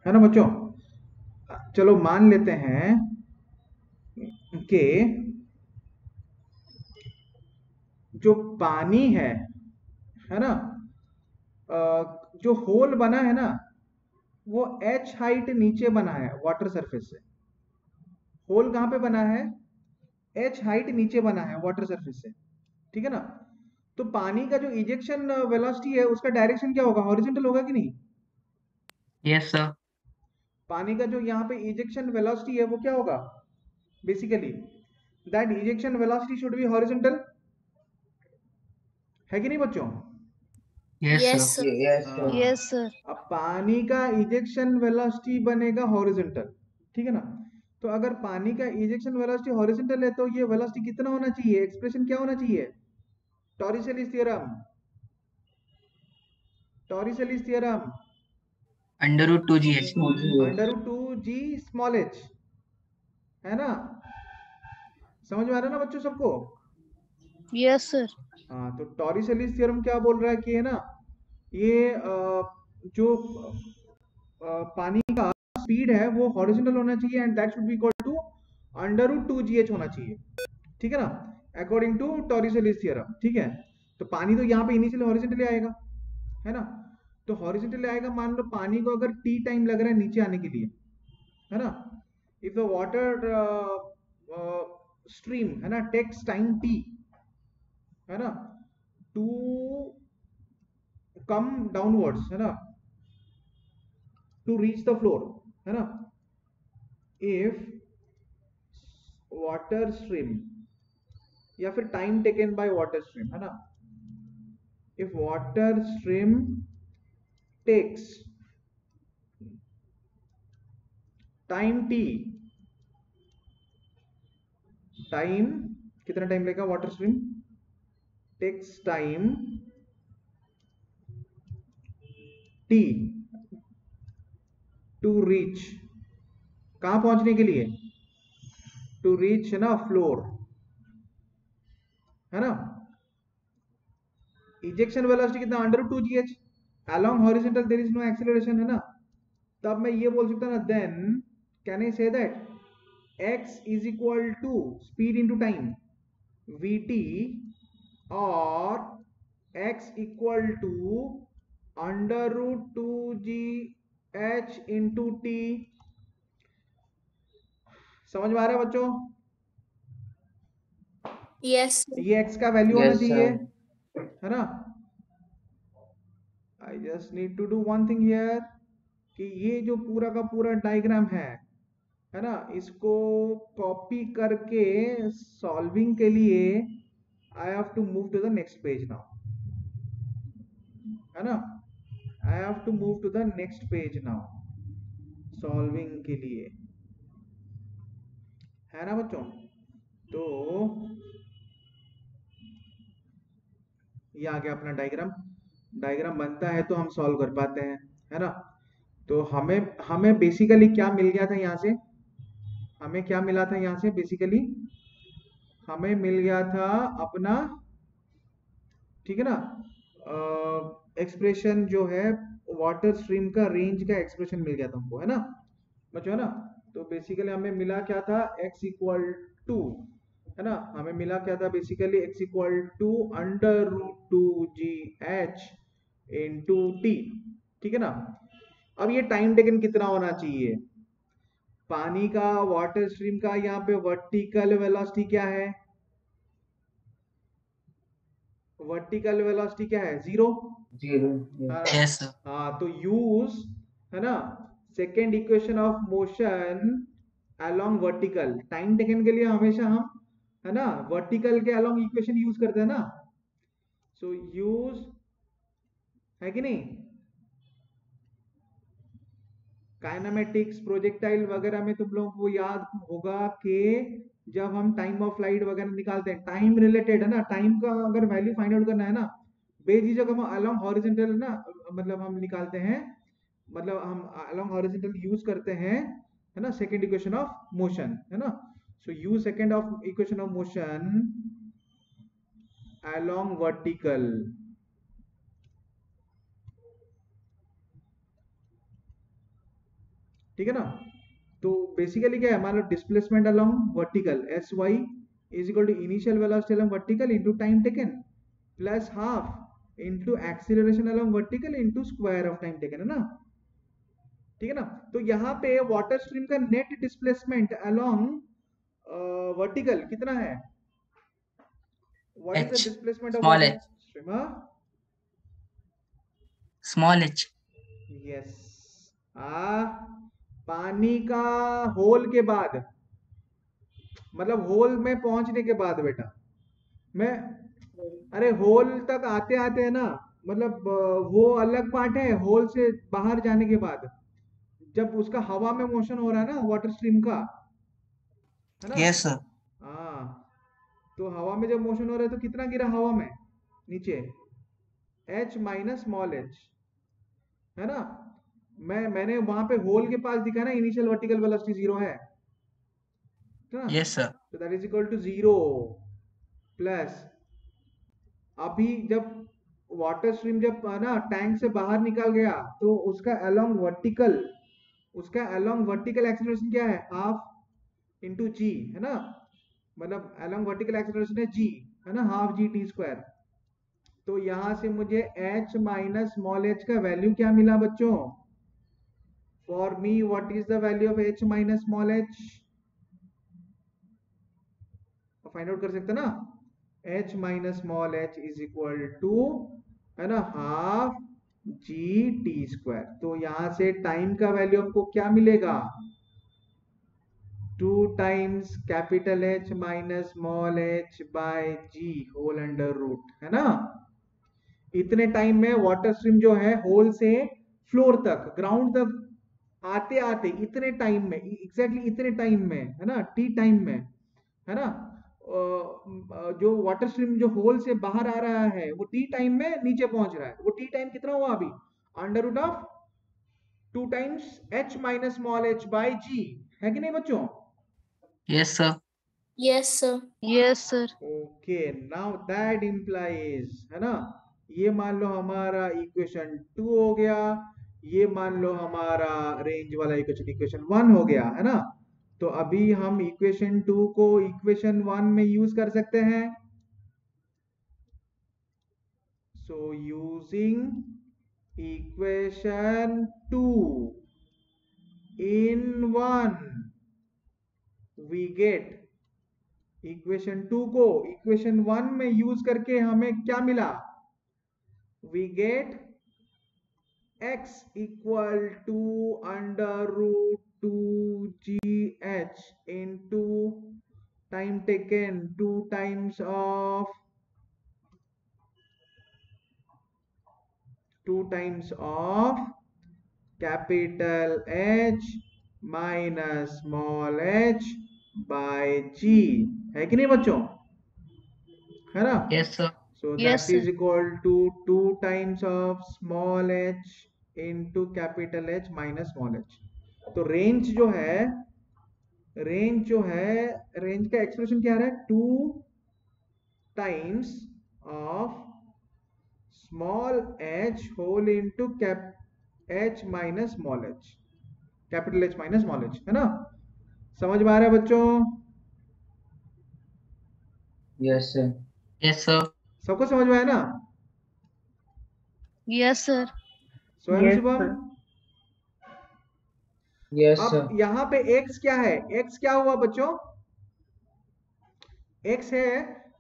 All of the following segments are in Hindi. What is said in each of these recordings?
है ना बच्चों। चलो मान लेते हैं कि जो पानी है ना, जो होल बना है ना, वो h हाइट नीचे बना है वाटर सरफेस से। होल कहां पे बना है? h हाइट नीचे बना है वाटर सरफेस से, ठीक है ना। तो पानी का जो इजेक्शन वेलोसिटी है उसका डायरेक्शन क्या होगा? हॉरिजॉन्टल होगा कि नहीं? Yes sir. पानी का जो यहाँ पे इजेक्शन वेलोसिटी है वो क्या होगा? Basically that ejection velocity should be horizontal, है कि नहीं बच्चों? Yes yes sir. Sir. Yes हाँ। सर। Yes sir. अब पानी का इजेक्शन वेलोसिटी बनेगा हॉरिजॉन्टल, ठीक है ना। तो अगर पानी का इजेक्शन वेलोसिटी हॉरिजॉन्टल है तो ये वेलोसिटी कितना होना चाहिए? एक्सप्रेशन क्या होना चाहिए? Torricelli's theorem, Torricelli's theorem, √2GH। Under root 2g small h, है ना। समझ में आ रहा है ना बच्चों सबको? Yes sir. हाँ, तो टॉरिसेलिस थ्योरम क्या बोल रहा है कि है ना, ये जो पानी का स्पीड है वो हॉरिजॉन्टल होना चाहिए and that should be equal to under root 2gh होना चाहिए, ठीक है ना, अकॉर्डिंग टू टॉरिसेलिस थ्योरम, ठीक है। तो पानी तो यहाँ पे इनिशियली हॉरिजॉन्टली आएगा, है ना। तो हॉरिजॉन्टली आएगा, मान लो पानी को अगर t टाइम लग रहा है नीचे आने के लिए, है ना। इफ द वाटर स्ट्रीम है ना टेक्स टाइम t, है ना, टू कम डाउनवर्ड्स, है ना, टू रीच द फ्लोर, है ना। इफ वाटर स्ट्रीम या फिर time taken by water stream, है ना, if water stream takes time t, time कितना टाइम लेगा water stream? Takes time t to reach, कहां पहुंचने के लिए? टू रीच ना फ्लोर, है ना। इजेक्शन वेलोसिटी कितना? Under 2gh, along horizontal there is no acceleration, है ना। तब मैं ये बोल सकता हूँ ना, then can I say that x is equal to speed into time vt, और x equal to under root 2gh into t। समझ में आ रहा है बच्चों? यस ये x का वैल्यू होना यस चाहिए, सर। है ना। I just need to do one thing here, कि ये जो पूरा का पूरा डायग्राम है ना, इसको कॉपी करके सॉल्विंग के लिए I have to move to the next page now, है ना। I have to move to the next page now solving के लिए, है ना बच्चों। तो ये आ गया अपना डायग्राम। डायग्राम बनता है तो हम सॉल्व कर पाते हैं, है ना। तो हमें हमें बेसिकली क्या मिल गया था यहाँ से? हमें क्या मिला था यहाँ से बेसिकली? हमें मिल गया था अपना, ठीक है ना, एक्सप्रेशन जो है वाटर स्ट्रीम का रेंज का एक्सप्रेशन मिल गया था हमको, है ना बच्चों, है ना। तो बेसिकली हमें मिला क्या था? x इक्वल टू, है ना, हमें मिला क्या था basically? x equal to under root 2gh into t, ठीक है ना। अब ये टाइम टेकन कितना होना चाहिए? पानी का वाटर स्ट्रीम का यहाँ पे वर्टिकल वेलोसिटी क्या है? वर्टिकल वेलोसिटी क्या है? 0, 0। हाँ ना। Yes sir. हाँ, तो यूज, है ना, second equation of motion along vertical. Time taken के लिए हमेशा हम, है ना, वर्टिकल के अलोंग इक्वेशन यूज करते हैं ना। सो यूज, है कि नहीं, काइनेमेटिक्स प्रोजेक्टाइल वगैरह में तुम लोगों को याद होगा कि जब हम टाइम ऑफ फ्लाइट वगैरह निकालते हैं, टाइम रिलेटेड, है ना, टाइम का अगर वैल्यू फाइंड आउट करना है ना, बेझिझक हम अलोंग हॉरिजॉन्टल ना, मतलब हम निकालते हैं, मतलब हम अलोंग हॉरिजॉन्टल यूज करते हैं, है ना, सेकंड इक्वेशन ऑफ मोशन, है ना। So use second of equation of motion along vertical, ठीक है ना। तो बेसिकली क्या है, मान लो displacement along vertical S Y is equal to initial velocity along vertical into time taken plus half into acceleration along vertical into square of time taken, है ना। ठीक है ना। तो यहाँ पे वाटर स्ट्रीम का नेट डिस्प्लेसमेंट अलोंग वर्टिकल कितना है, what is the H. Displacement of Small water h. Stream? Small h. Yes. पानी का होल के बाद, मतलब होल में पहुंचने के बाद बेटा, मैं अरे होल तक आते आते है ना, मतलब वो अलग पार्ट है होल से बाहर जाने के बाद, जब उसका हवा में मोशन हो रहा है ना वाटर स्ट्रीम का, है ना। Yes, sir. हाँ, तो हवा में जब मोशन हो रहा है तो कितना गिरा हवा में नीचे, एच माइनस स्मॉल एच, है ना। मैंने वहां पे होल के पास दिखा ना इनिशियल वर्टिकल वेलोसिटी 0 है ना। Yes, sir. तो that is equal to 0 plus, अभी जब वाटर स्ट्रीम जब ना टैंक से बाहर निकल गया तो उसका अलोंग वर्टिकल एक्सीलरेशन क्या है, हाफ इंटू जी, है ना। मतलब अलोंग वर्टिकल एक्सीलरेशन है जी, है ना, हाफ जी टी स्क्वायर। तो यहां से मुझे h माइनस स्मॉल h का वैल्यू क्या मिला बच्चों, for me what is the value of h minus small h, find out कर सकते ना। h minus small h is equal to, है ना, हाफ जी टी स्क्वायर। तो यहां से टाइम का वैल्यू हमको क्या मिलेगा, 2 times capital H minus small h by G whole under root, है ना। इतने टाइम में वाटर स्ट्रीम जो है होल से फ्लोर तक, ग्राउंड तक आते आते इतने टाइम में, एग्जैक्टली इतने टाइम में, है ना, टी टाइम में, है ना, जो वाटर स्ट्रीम जो होल से बाहर आ रहा है वो टी टाइम में नीचे पहुंच रहा है। वो टी टाइम कितना हुआ अभी, under root of 2 times h minus small h by G, है कि नहीं बच्चों। Yes, sir. Yes, sir. Yes, sir. Okay, now that implies, है ना, ये मान लो हमारा इक्वेशन 2 हो गया, ये मान लो हमारा रेंज वाला इक्वेशन इक्वेशन 1 हो गया, है ना। तो अभी हम इक्वेशन 2 को इक्वेशन 1 में यूज कर सकते हैं। So using equation 2 in 1 we get, equation 2 को इक्वेशन 1 में यूज करके हमें क्या मिला, we get x equal to under root 2gh into time taken 2 times of capital H minus small h by g, है कि नहीं बच्चों, है ना। Yes, sir. So Yes, that is sir. equal to 2 times of small h into capital H minus small h। तो रेंज जो है, रेंज का एक्सप्रेशन क्या आ रहा है, 2 times of small h hole into cap h minus small h, capital H minus small h, है ना। समझ में आ रहा है बच्चों, Yes, sir. Yes, sir. सबको समझ में आया ना। Yes, sir. स्वयं Yes, Shubham, sir. Yes, sir. अब यहाँ पे x क्या है, x क्या हुआ बच्चों, x है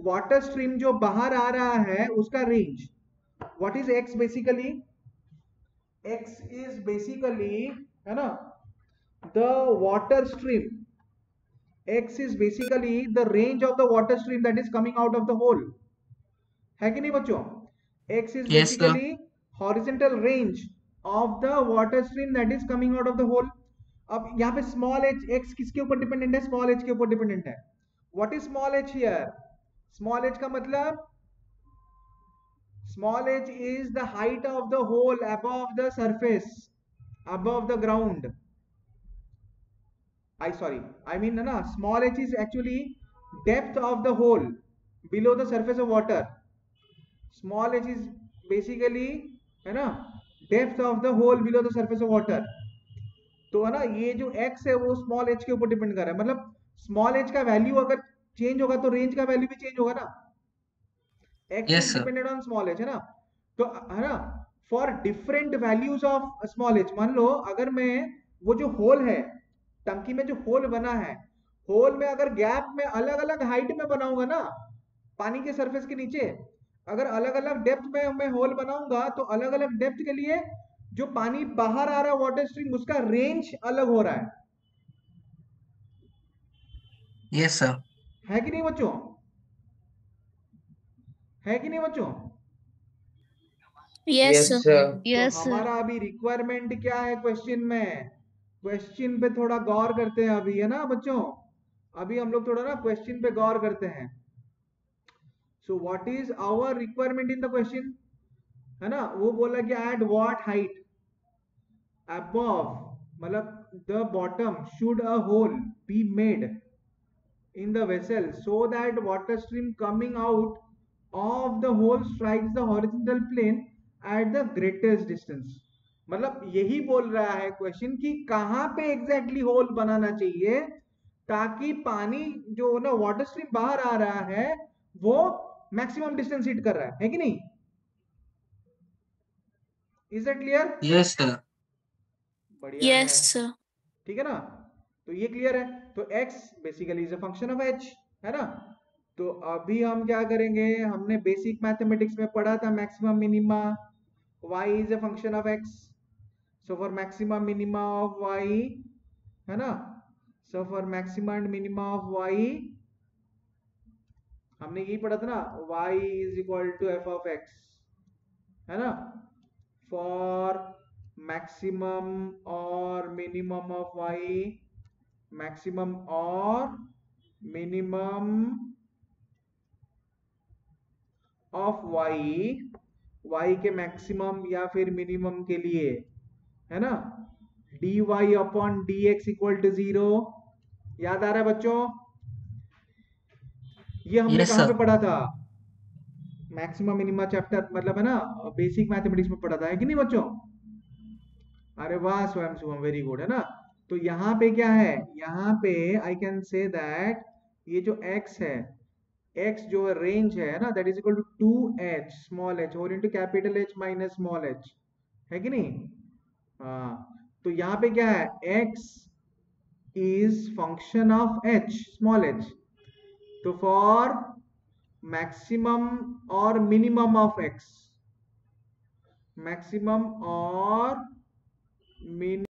वाटर स्ट्रीम जो बाहर आ रहा है उसका range. What is x basically, x is basically, है ना, the water stream, x is basically the range of the water stream that is coming out of the hole, है कि नहीं बच्चों। x is Yes, sir. Basically horizontal range of the water stream that is coming out of the hole. अब यहाँ पे स्मॉल h, x किसके ऊपर डिपेंडेंट है, स्मॉल h के ऊपर डिपेंडेंट है। What is small h here, small h का मतलब, small h is the height of the hole above the surface, above the ground, I mean ना, स्मॉल h is actually depth of the hole below the surface of water, small h is basically, है ना, depth of the hole below the surface of water। तो है ना, ये जो x है वो स्मॉल h के ऊपर डिपेंड कर रहा है, मतलब स्मॉल h का वैल्यू अगर चेंज होगा तो रेंज का वैल्यू भी चेंज होगा ना। x Yes, is sir. Dependent on small h, है ना। तो है ना, for different values of small h, मान लो अगर मैं वो जो होल है, टंकी में जो होल बना है, होल में अगर गैप में अलग अलग हाइट में बनाऊंगा ना, पानी के सरफेस के नीचे अगर अलग अलग डेप्थ में मैं होल बनाऊंगा, तो अलग अलग डेप्थ के लिए जो पानी बाहर आ रहा है वाटर स्ट्रीम, उसका रेंज अलग हो रहा Yes, sir. है कि नहीं बच्चों? है कि नहीं बच्चों? Yes, Yes, sir. sir. तो Yes, sir. हमारा अभी रिक्वायरमेंट क्या है क्वेश्चन में, क्वेश्चन पे थोड़ा गौर करते हैं अभी, है ना बच्चों। अभी हम लोग थोड़ा ना क्वेश्चन पे गौर करते हैं। So what is our requirement in the question, है ना। वो बोला कि एट व्हाट हाइट above, मतलब the bottom should a hole be made in the vessel so that water stream coming out of the hole strikes the horizontal plane at the greatest distance। मतलब यही बोल रहा है क्वेश्चन कि कहां पे एग्जैक्टली होल बनाना चाहिए ताकि पानी जो ना वाटर स्ट्रीम बाहर आ रहा है वो मैक्सिमम डिस्टेंस हिट कर रहा है कि नहीं। Is that clear? Yes, sir. बढ़िया है, Yes, sir. ठीक है ना। तो ये क्लियर है। तो x basically is a function of h, है ना। तो अभी हम क्या करेंगे, हमने बेसिक मैथमेटिक्स में पढ़ा था maximum minima, y is a function of x, so for maximum minima of y, है ना, so for maximum and minima of y हमने यही पढ़ा था ना, y is equal to f of x, है ना, फॉर मैक्सिमम और मिनिमम ऑफ y, मैक्सिमम और मिनिमम ऑफ y के मैक्सिमम या फिर मिनिमम के लिए, है ना, dy upon dx equal to 0। याद आ रहा है बच्चों? ये हमने Yes, कहां पे sir. पढ़ा था, मैक्सिमम मिनिमा चैप्टर, मतलब है ना बेसिक मैथमेटिक्स में पढ़ा था, है कि नहीं बच्चों? अरे वाह स्वयं शुभम, वेरी गुड, है ना। तो यहाँ पे क्या है, यहाँ पे आई कैन से दैट ये जो x है, x जो रेंज है ना, that is equal to 2h small h और into capital H minus small h, है कि नहीं। हाँ, तो यहाँ पे क्या है, x is function of h small h। तो फॉर मैक्सिमम और मिनिमम ऑफ x, मैक्सिमम और मिनिमम